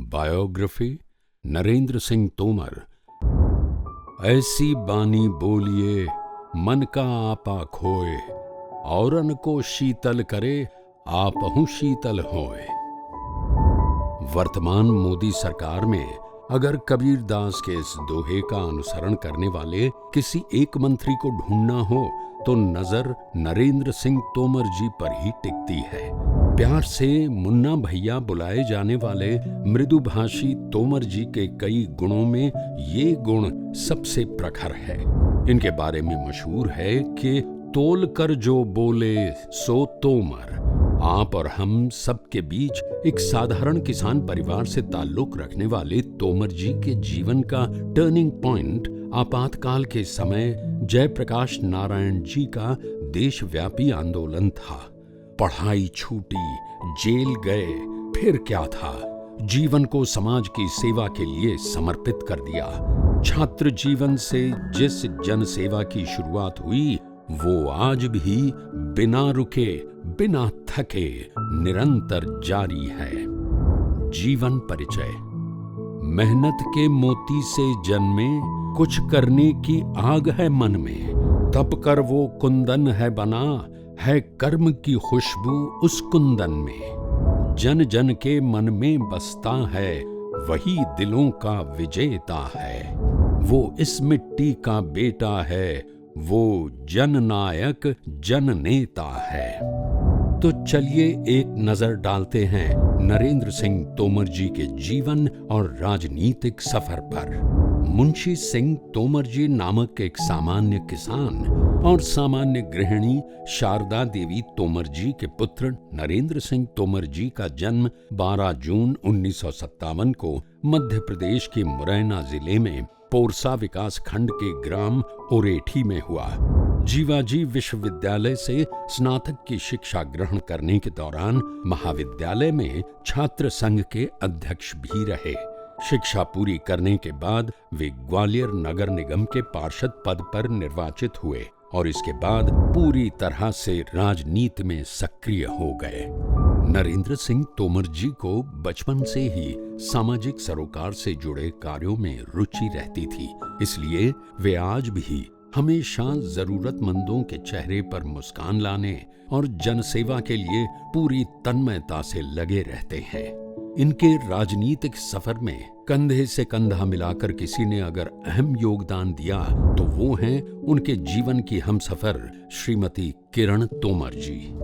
Biography Narendra Singh Tomar. ऐसी बानी बोलिए मन का आपा खोए, औरन को शीतल करे आपहु शीतल होए। वर्तमान मोदी सरकार में अगर कबीर दास के इस दोहे का अनुसरण करने वाले किसी एक मंत्री को ढूंढना हो तो नजर नरेंद्र सिंह तोमर जी पर ही टिकती है। प्यार से मुन्ना भैया बुलाए जाने वाले मृदुभाषी तोमर जी के कई गुणों में ये गुण सबसे प्रखर है। इनके बारे में मशहूर है कि तोल कर जो बोले सो तोमर। आप और हम सबके बीच एक साधारण किसान परिवार से ताल्लुक रखने वाले तोमर जी के जीवन का टर्निंग पॉइंट आपातकाल के समय जयप्रकाश नारायण जी का देशव्यापी आंदोलन था। पढ़ाई छूटी, जेल गए, फिर क्या था, जीवन को समाज की सेवा के लिए समर्पित कर दिया। छात्र जीवन से जिस जन सेवा की शुरुआत हुई वो आज भी बिना रुके, बिना थके निरंतर जारी है। जीवन परिचय। मेहनत के मोती से जन्मे, कुछ करने की आग है मन में। तप कर वो कुंदन है बना, है कर्म की खुशबू उस कुंदन में। जन जन के मन में बसता है, वही दिलों का विजेता है। वो इस मिट्टी का बेटा है, वो जननायक जननेता है। तो चलिए एक नजर डालते हैं नरेंद्र सिंह तोमर जी के जीवन और राजनीतिक सफर पर। मुंशी सिंह तोमर जी नामक एक सामान्य किसान और सामान्य गृहिणी शारदा देवी तोमर जी के पुत्र नरेंद्र सिंह तोमर जी का जन्म 12 जून 1957 को मध्य प्रदेश के मुरैना जिले में पोरसा विकास खंड के ग्राम ओरेठी में हुआ। जीवाजी विश्वविद्यालय से स्नातक की शिक्षा ग्रहण करने के दौरान महाविद्यालय में छात्र संघ के अध्यक्ष भी रहे। शिक्षा पूरी करने के बाद वे ग्वालियर नगर निगम के पार्षद पद पर निर्वाचित हुए और इसके बाद पूरी तरह से राजनीति में सक्रिय हो गए। नरेंद्र सिंह तोमर जी को बचपन से ही सामाजिक सरोकार से जुड़े कार्यों में रुचि रहती थी, इसलिए वे आज भी हमेशा जरूरतमंदों के चेहरे पर मुस्कान लाने और जनसेवा के लिए पूरी तन्मयता से लगे रहते हैं। इनके राजनीतिक सफर में कंधे से कंधा मिलाकर किसी ने अगर अहम योगदान दिया तो वो हैं उनके जीवन की हमसफर श्रीमती किरण तोमर जी।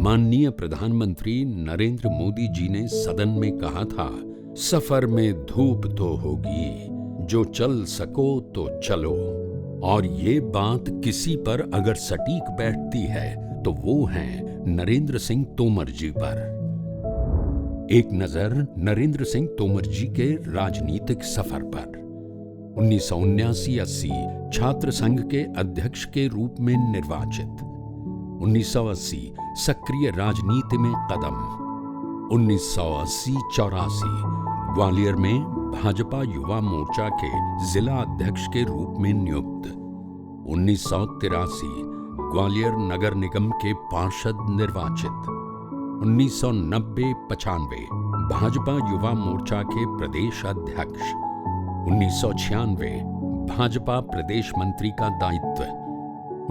माननीय प्रधानमंत्री नरेंद्र मोदी जी ने सदन में कहा था, सफर में धूप तो होगी, जो चल सको तो चलो। और ये बात किसी पर अगर सटीक बैठती है तो वो हैं नरेंद्र सिंह तोमर जी पर। एक नजर नरेंद्र सिंह तोमर जी के राजनीतिक सफर पर। 1979-80 छात्र संघ के अध्यक्ष के रूप में निर्वाचित। 1980 सक्रिय राजनीति में कदम। 1980-84 ग्वालियर में भाजपा युवा मोर्चा के जिला अध्यक्ष के रूप में नियुक्त। 1983 ग्वालियर नगर निगम के पार्षद निर्वाचित। 1990-95 भाजपा युवा मोर्चा के प्रदेश अध्यक्ष। 1996 भाजपा प्रदेश मंत्री का दायित्व।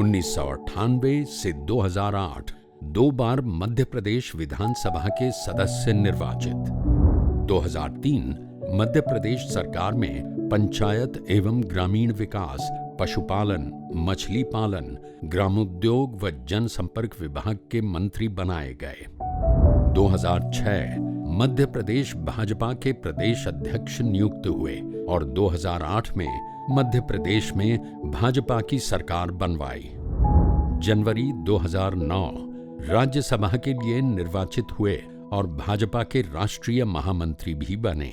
1998 से 2008 2 बार मध्य प्रदेश विधानसभा के सदस्य निर्वाचित। 2003 मध्य प्रदेश सरकार में पंचायत एवं ग्रामीण विकास, पशुपालन, मछली पालन, ग्रामोद्योग व जनसंपर्क विभाग के मंत्री बनाए गए। 2006 मध्य प्रदेश भाजपा के प्रदेश अध्यक्ष नियुक्त हुए और 2008 में मध्य प्रदेश में भाजपा की सरकार बनवाई। जनवरी 2009 राज्यसभा के लिए निर्वाचित हुए और भाजपा के राष्ट्रीय महामंत्री भी बने।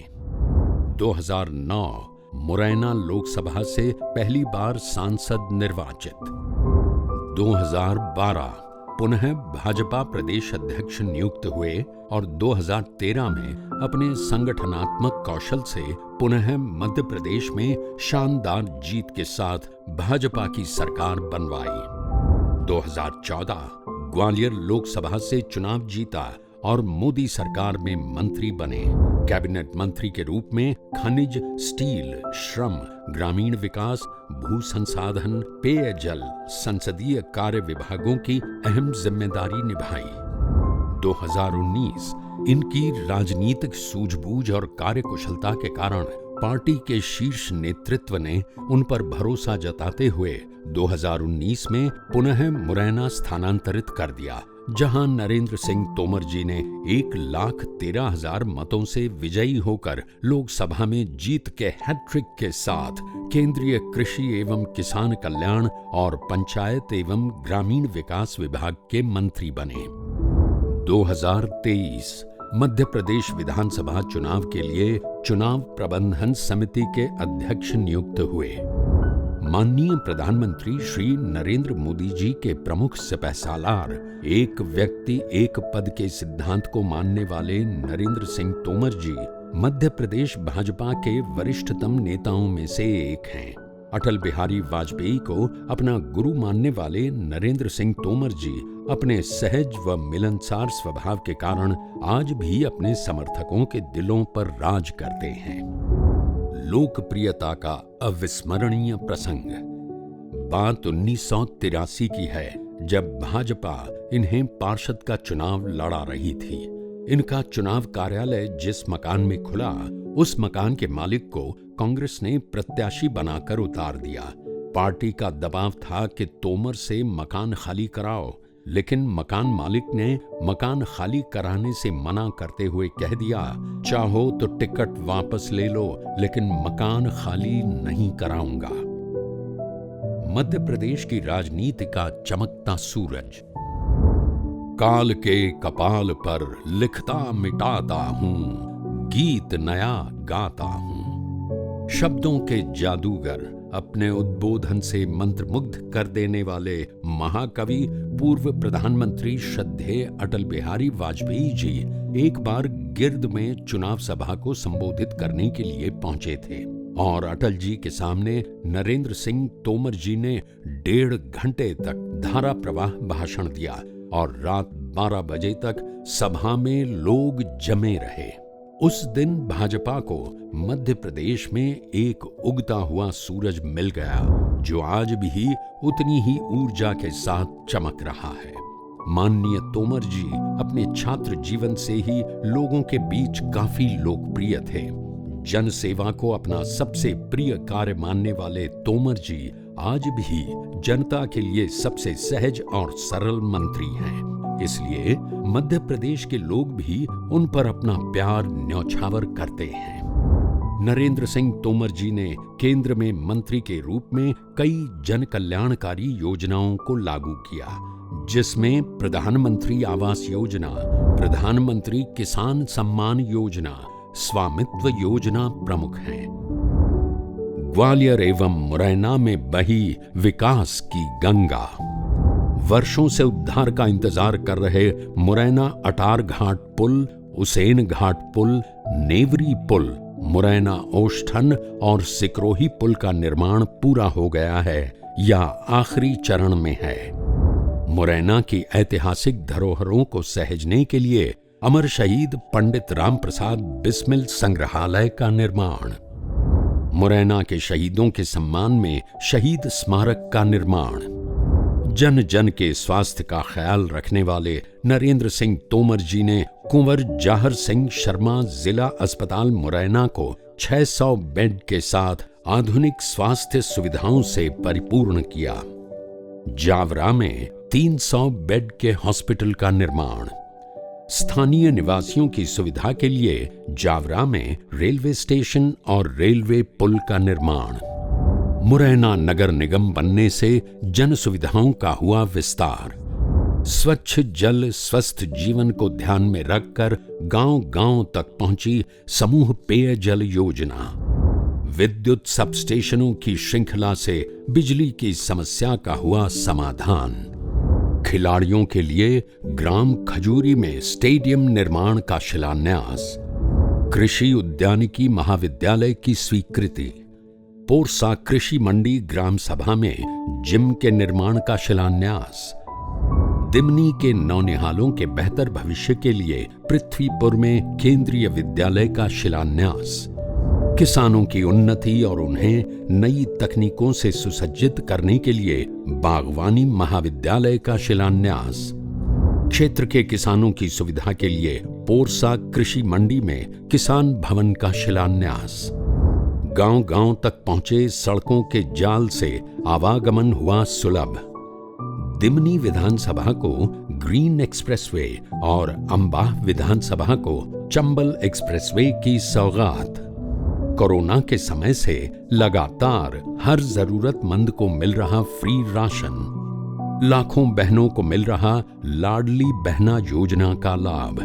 2009 मुरैना लोकसभा से पहली बार सांसद निर्वाचित। 2012 पुनः भाजपा प्रदेश अध्यक्ष नियुक्त हुए और 2013 में अपने संगठनात्मक कौशल से पुनः मध्य प्रदेश में शानदार जीत के साथ भाजपा की सरकार बनवाई। 2014 ग्वालियर लोकसभा से चुनाव जीता और मोदी सरकार में मंत्री बने। कैबिनेट मंत्री के रूप में खनिज, स्टील, श्रम, ग्रामीण विकास, भू संसाधन, पेयजल, संसदीय कार्य विभागों की अहम जिम्मेदारी निभाई। 2019 इनकी राजनीतिक सूझबूझ और कार्यकुशलता के कारण पार्टी के शीर्ष नेतृत्व ने उन पर भरोसा जताते हुए 2019 में पुनः मुरैना स्थानांतरित कर दिया, जहां नरेंद्र सिंह तोमर जी ने 1,13,000 मतों से विजयी होकर लोकसभा में जीत के हैट्रिक के साथ केंद्रीय कृषि एवं किसान कल्याण और पंचायत एवं ग्रामीण विकास विभाग के मंत्री बने। 2023 मध्य प्रदेश विधानसभा चुनाव के लिए चुनाव प्रबंधन समिति के अध्यक्ष नियुक्त हुए। माननीय प्रधानमंत्री श्री नरेंद्र मोदी जी के प्रमुख सिपहसालार, एक व्यक्ति एक पद के सिद्धांत को मानने वाले नरेंद्र सिंह तोमर जी मध्य प्रदेश भाजपा के वरिष्ठतम नेताओं में से एक हैं। अटल बिहारी वाजपेयी को अपना गुरु मानने वाले नरेंद्र सिंह तोमर जी अपने सहज व मिलनसार स्वभाव के कारण आज भी अपने समर्थकों के दिलों पर राज करते हैं। लोकप्रियता का अविस्मरणीय प्रसंग। बात 1983 की है, जब भाजपा इन्हें पार्षद का चुनाव लड़ा रही थी। इनका चुनाव कार्यालय जिस मकान में खुला, उस मकान के मालिक को कांग्रेस ने प्रत्याशी बनाकर उतार दिया। पार्टी का दबाव था कि तोमर से मकान खाली कराओ, लेकिन मकान मालिक ने मकान खाली कराने से मना करते हुए कह दिया, चाहो तो टिकट वापस ले लो, लेकिन मकान खाली नहीं कराऊंगा। मध्य प्रदेश की राजनीति का चमकता सूरज। काल के कपाल पर लिखता मिटाता हूं, गीत नया गाता हूं। शब्दों के जादूगर, अपने उद्बोधन से मंत्रमुग्ध कर देने वाले महाकवि पूर्व प्रधानमंत्री श्रद्धेय अटल बिहारी वाजपेयी जी एक बार गिर्द में चुनाव सभा को संबोधित करने के लिए पहुंचे थे और अटल जी के सामने नरेंद्र सिंह तोमर जी ने 1.5 घंटे तक धारा प्रवाह भाषण दिया और रात 12 बजे तक सभा में लोग जमे रहे। उस दिन भाजपा को मध्य प्रदेश में एक उगता हुआ सूरज मिल गया, जो आज भी उतनी ही ऊर्जा के साथ चमक रहा है। माननीय तोमर जी अपने छात्र जीवन से ही लोगों के बीच काफी लोकप्रिय थे। जन सेवा को अपना सबसे प्रिय कार्य मानने वाले तोमर जी आज भी जनता के लिए सबसे सहज और सरल मंत्री हैं। इसलिए मध्य प्रदेश के लोग भी उन पर अपना प्यार न्यौछावर करते हैं। नरेंद्र सिंह तोमर जी ने केंद्र में मंत्री के रूप में कई जन कल्याणकारी योजनाओं को लागू किया, जिसमें प्रधानमंत्री आवास योजना, प्रधानमंत्री किसान सम्मान योजना, स्वामित्व योजना प्रमुख हैं। ग्वालियर एवं मुरैना में बही विकास की गंगा। वर्षों से उद्धार का इंतजार कर रहे मुरैना अटार घाट पुल, उसेन घाट पुल, नेवरी पुल, मुरैना ओष्ठन और सिकरोही पुल का निर्माण पूरा हो गया है या आखिरी चरण में है। मुरैना की ऐतिहासिक धरोहरों को सहेजने के लिए अमर शहीद पंडित राम प्रसाद बिस्मिल संग्रहालय का निर्माण, मुरैना के शहीदों के सम्मान में शहीद स्मारक का निर्माण, जन जन के स्वास्थ्य का ख्याल रखने वाले नरेंद्र सिंह तोमर जी ने कुंवर जाहर सिंह शर्मा जिला अस्पताल मुरैना को 600 बेड के साथ आधुनिक स्वास्थ्य सुविधाओं से परिपूर्ण किया। जावरा में 300 बेड के हॉस्पिटल का निर्माण, स्थानीय निवासियों की सुविधा के लिए जावरा में रेलवे स्टेशन और रेलवे पुल का निर्माण, मुरैना नगर निगम बनने से जन सुविधाओं का हुआ विस्तार, स्वच्छ जल स्वस्थ जीवन को ध्यान में रखकर गांव-गांव तक पहुंची समूह पेयजल योजना, विद्युत सबस्टेशनों की श्रृंखला से बिजली की समस्या का हुआ समाधान, खिलाड़ियों के लिए ग्राम खजूरी में स्टेडियम निर्माण का शिलान्यास, कृषि उद्यानिकी महाविद्यालय की स्वीकृति, पोरसा कृषि मंडी ग्राम सभा में जिम के निर्माण का शिलान्यास, दिमनी के नौनिहालों के बेहतर भविष्य के लिए पृथ्वीपुर में केंद्रीय विद्यालय का शिलान्यास। किसानों की उन्नति और उन्हें नई तकनीकों से सुसज्जित करने के लिए बागवानी महाविद्यालय का शिलान्यास। क्षेत्र के किसानों की सुविधा के लिए पोरसा कृषि मंडी में किसान भवन का शिलान्यास। गांव-गांव तक पहुंचे सड़कों के जाल से आवागमन हुआ सुलभ। दिमनी विधानसभा को ग्रीन एक्सप्रेसवे और अंबाह विधानसभा को चंबल एक्सप्रेसवे की सौगात। कोरोना के समय से लगातार हर जरूरतमंद को मिल रहा फ्री राशन। लाखों बहनों को मिल रहा लाडली बहना योजना का लाभ।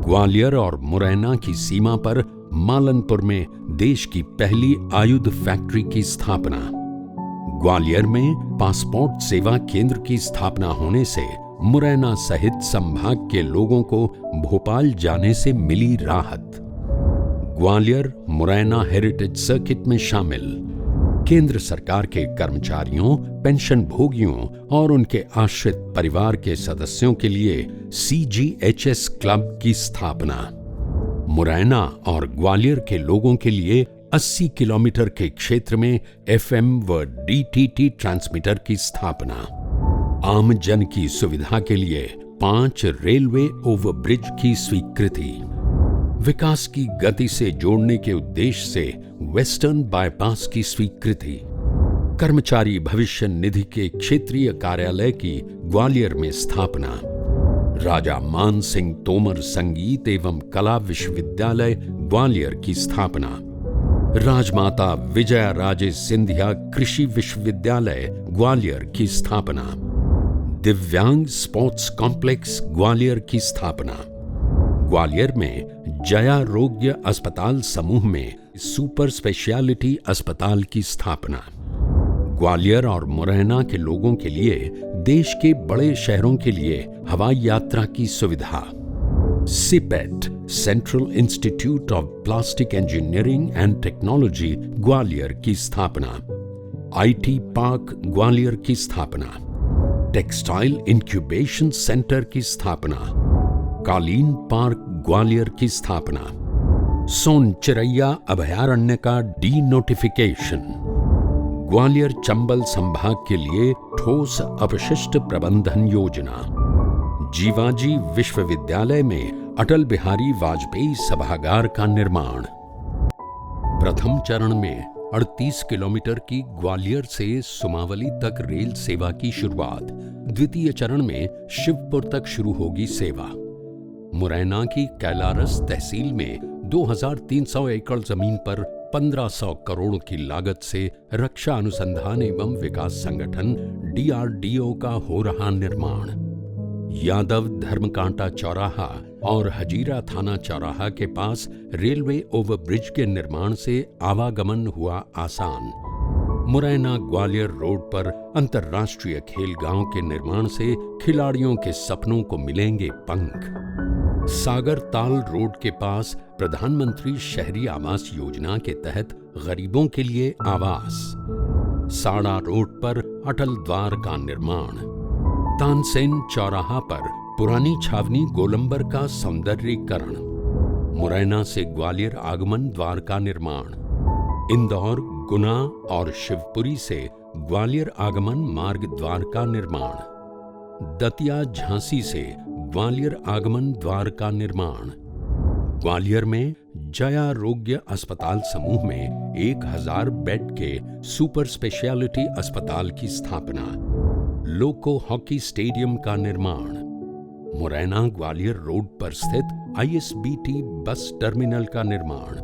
ग्वालियर और मुरैना की सीमा पर मालनपुर में देश की पहली आयुध फैक्ट्री की स्थापना। ग्वालियर में पासपोर्ट सेवा केंद्र की स्थापना होने से मुरैना सहित संभाग के लोगों को भोपाल जाने से मिली राहत। ग्वालियर मुरैना हेरिटेज सर्किट में शामिल। केंद्र सरकार के कर्मचारियों, पेंशन भोगियों और उनके आश्रित परिवार के सदस्यों के लिए CGHS क्लब की स्थापना। मुरैना और ग्वालियर के लोगों के लिए 80 किलोमीटर के क्षेत्र में FM व DTT ट्रांसमीटर की स्थापना। आम जन की सुविधा के लिए 5 रेलवे ओवरब्रिज की स्वीकृति। विकास की गति से जोड़ने के उद्देश्य से वेस्टर्न बाईपास की स्वीकृति। कर्मचारी भविष्य निधि के क्षेत्रीय कार्यालय की ग्वालियर में स्थापना। राजा मान सिंह तोमर संगीत एवं कला विश्वविद्यालय ग्वालियर की स्थापना। राजमाता विजया राजे सिंधिया कृषि विश्वविद्यालय ग्वालियर की स्थापना। दिव्यांग स्पोर्ट्स कॉम्प्लेक्स ग्वालियर की स्थापना। ग्वालियर में जया रोग्य अस्पताल समूह में सुपर स्पेशलिटी अस्पताल की स्थापना। ग्वालियर और मुरैना के लोगों के लिए देश के बड़े शहरों के लिए हवाई यात्रा की सुविधा। CIPET central institute of plastic engineering and technology Gwalior की स्थापना। IT पार्क ग्वालियर की स्थापना। टेक्सटाइल इंक्यूबेशन सेंटर की स्थापना। कालीन पार्क ग्वालियर की स्थापना। सोन चिरैया अभयारण्य का डी-नोटिफिकेशन। ग्वालियर चंबल संभाग के लिए ठोस अपशिष्ट प्रबंधन योजना। जीवाजी विश्वविद्यालय में अटल बिहारी वाजपेयी सभागार का निर्माण। प्रथम चरण में 38 किलोमीटर की ग्वालियर से सुमावली तक रेल सेवा की शुरुआत। द्वितीय चरण में शिवपुर तक शुरू होगी सेवा। मुरैना की कैलारस तहसील में 2300 एकड़ जमीन पर 1500 करोड़ की लागत से रक्षा अनुसंधान एवं विकास संगठन DRDO का हो रहा निर्माण। यादव धर्मकांटा चौराहा और हजीरा थाना चौराहा के पास रेलवे ओवरब्रिज के निर्माण से आवागमन हुआ आसान। मुरैना ग्वालियर रोड पर अंतर्राष्ट्रीय खेल गांव के निर्माण से खिलाड़ियों के सपनों को मिलेंगे पंख। सागर ताल रोड के पास प्रधानमंत्री शहरी आवास योजना के तहत गरीबों के लिए आवास। साड़ा रोड पर अटल द्वार का निर्माण। तानसेन चौराहा पर पुरानी छावनी गोलंबर का सौंदर्यीकरण। मुरैना से ग्वालियर आगमन द्वार का निर्माण। इंदौर, गुना और शिवपुरी से ग्वालियर आगमन मार्ग द्वार का निर्माण। दतिया झांसी से ग्वालियर आगमन द्वार का निर्माण। ग्वालियर में जया रोग्य अस्पताल समूह में 1000 बेड के सुपर स्पेशलिटी अस्पताल की स्थापना। लोको हॉकी स्टेडियम का निर्माण। मुरैना ग्वालियर रोड पर स्थित ISBT बस टर्मिनल का निर्माण।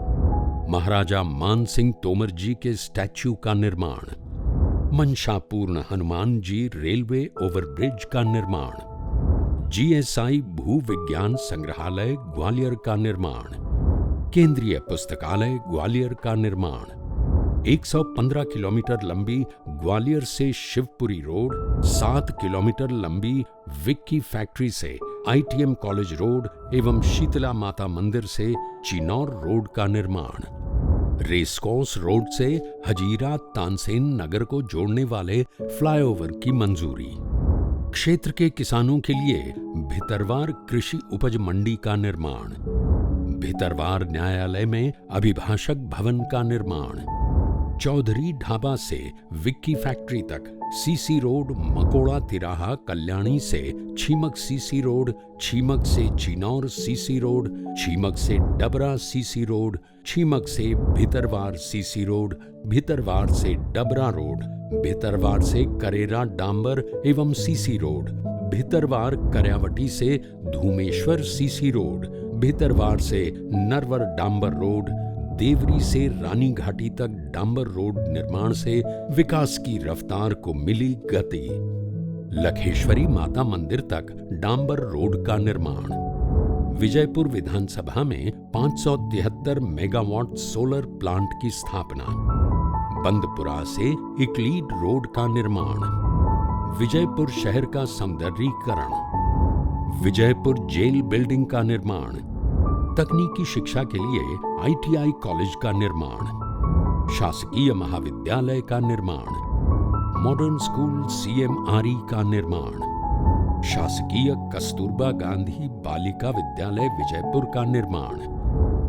महाराजा मान सिंह तोमर जी के स्टैच्यू का निर्माण। मंशापूर्ण हनुमान जी रेलवे ओवरब्रिज का निर्माण। GSI भू विज्ञान संग्रहालय ग्वालियर का निर्माण। केंद्रीय पुस्तकालय ग्वालियर का निर्माण। 115 किलोमीटर लंबी ग्वालियर से शिवपुरी रोड, 7 किलोमीटर लंबी विक्की फैक्ट्री से ITM कॉलेज रोड एवं शीतला माता मंदिर से चिनौर रोड का निर्माण। रेसकोर्स रोड से हजीरा तानसेन नगर को जोड़ने वाले फ्लाईओवर की मंजूरी। क्षेत्र के किसानों के लिए भितरवार कृषि उपज मंडी का निर्माण, भितरवार न्यायालय में अभिभाषक भवन का निर्माण, चौधरी ढाबा से विक्की फैक्ट्री तक सीसी रोड, मकोड़ा तिराहा कल्याणी से छीमक सीसी रोड, छीमक से चिनौर सीसी रोड, छीमक से डबरा सीसी रोड, छीमक से भितरवार सीसी रोड, भितरवार से डबरा रोड, भितरवार से करेरा डांबर एवं सीसी रोड, भितरवार कर्यावटी से धूमेश्वर सीसी रोड, भितरवार से नरवर डांबर रोड, देवरी से रानी घाटी तक डांबर रोड निर्माण से विकास की रफ्तार को मिली गति। लखेश्वरी माता मंदिर तक डांबर रोड का निर्माण, विजयपुर विधानसभा में 573 मेगावाट सोलर प्लांट की स्थापना, बंदपुरा से इकलीड रोड का निर्माण, विजयपुर शहर का सौंदर्यीकरण, विजयपुर जेल बिल्डिंग का निर्माण, तकनीकी शिक्षा के लिए ITI कॉलेज का निर्माण, शासकीय महाविद्यालय का निर्माण, मॉडर्न स्कूल CMRE का निर्माण, शासकीय कस्तूरबा गांधी बालिका विद्यालय विजयपुर का निर्माण,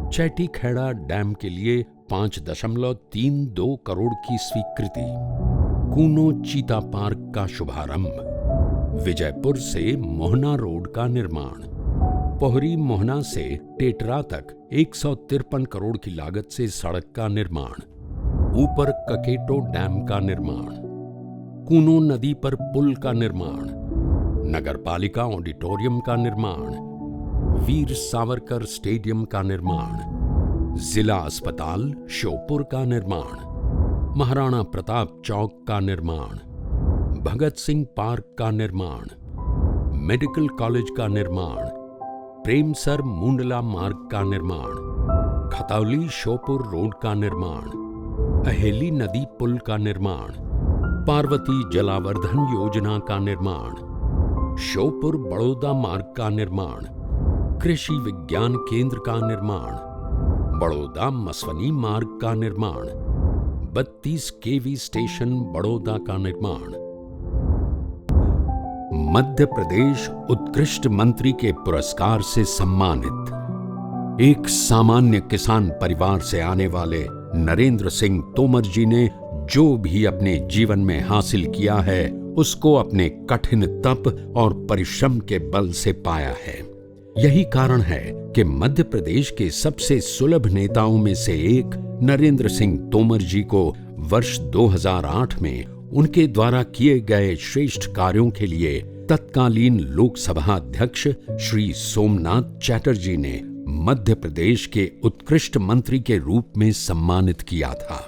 चैटी खेड़ा डैम के लिए 5.32 करोड़ की स्वीकृति, कूनो चीता पार्क का शुभारंभ, विजयपुर से मोहना रोड का निर्माण, पोहरी मोहना से टेटरा तक 153 करोड़ की लागत से सड़क का निर्माण, ऊपर ककेटो डैम का निर्माण, कूनो नदी पर पुल का निर्माण, नगरपालिका ऑडिटोरियम का निर्माण, वीर सावरकर स्टेडियम का निर्माण, जिला अस्पताल श्योपुर का निर्माण, महाराणा प्रताप चौक का निर्माण, भगत सिंह पार्क का निर्माण, मेडिकल कॉलेज का निर्माण, प्रेमसर मुंडला मार्ग का निर्माण, खतौली श्योपुर रोड का निर्माण, अहेली नदी पुल का निर्माण, पार्वती जलावर्धन योजना का निर्माण, श्योपुर बड़ौदा मार्ग का निर्माण, कृषि विज्ञान केंद्र का निर्माण, बड़ौदा मसवनी मार्ग का निर्माण, 32 kV स्टेशन बड़ौदा का निर्माण, मध्य प्रदेश उत्कृष्ट मंत्री के पुरस्कार से सम्मानित एक सामान्य किसान परिवार से आने वाले नरेंद्र सिंह तोमर जी ने जो भी अपने जीवन में हासिल किया है उसको अपने कठिन तप और परिश्रम के बल से पाया है। यही कारण है कि मध्य प्रदेश के सबसे सुलभ नेताओं में से एक नरेंद्र सिंह तोमर जी को वर्ष 2008 में उनके द्वारा किए गए श्रेष्ठ कार्यों के लिए तत्कालीन लोकसभा अध्यक्ष श्री सोमनाथ चैटर्जी ने मध्य प्रदेश के उत्कृष्ट मंत्री के रूप में सम्मानित किया था।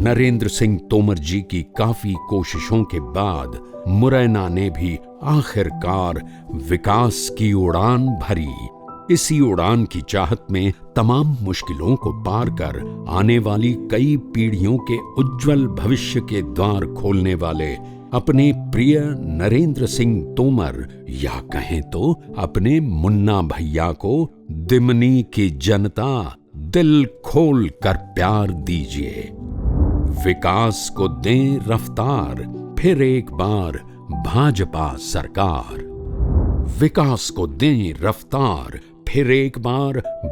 नरेंद्र सिंह तोमर जी की काफी कोशिशों के बाद मुरैना ने भी आखिरकार विकास की उड़ान भरी। इसी उड़ान की चाहत में तमाम मुश्किलों को पार कर आने वाली कई पीढ़ियों के उज्जवल भविष्य के द्वार खोलने वाले अपने प्रिय नरेंद्र सिंह तोमर या कहें तो अपने मुन्ना भैया को दिमनी की जनता दिल खोल कर प्यार दीजिए। विकास को दें रफ्तार, फिर एक बार भाजपा सरकार। विकास को दें रफ्तार, फिर एक बार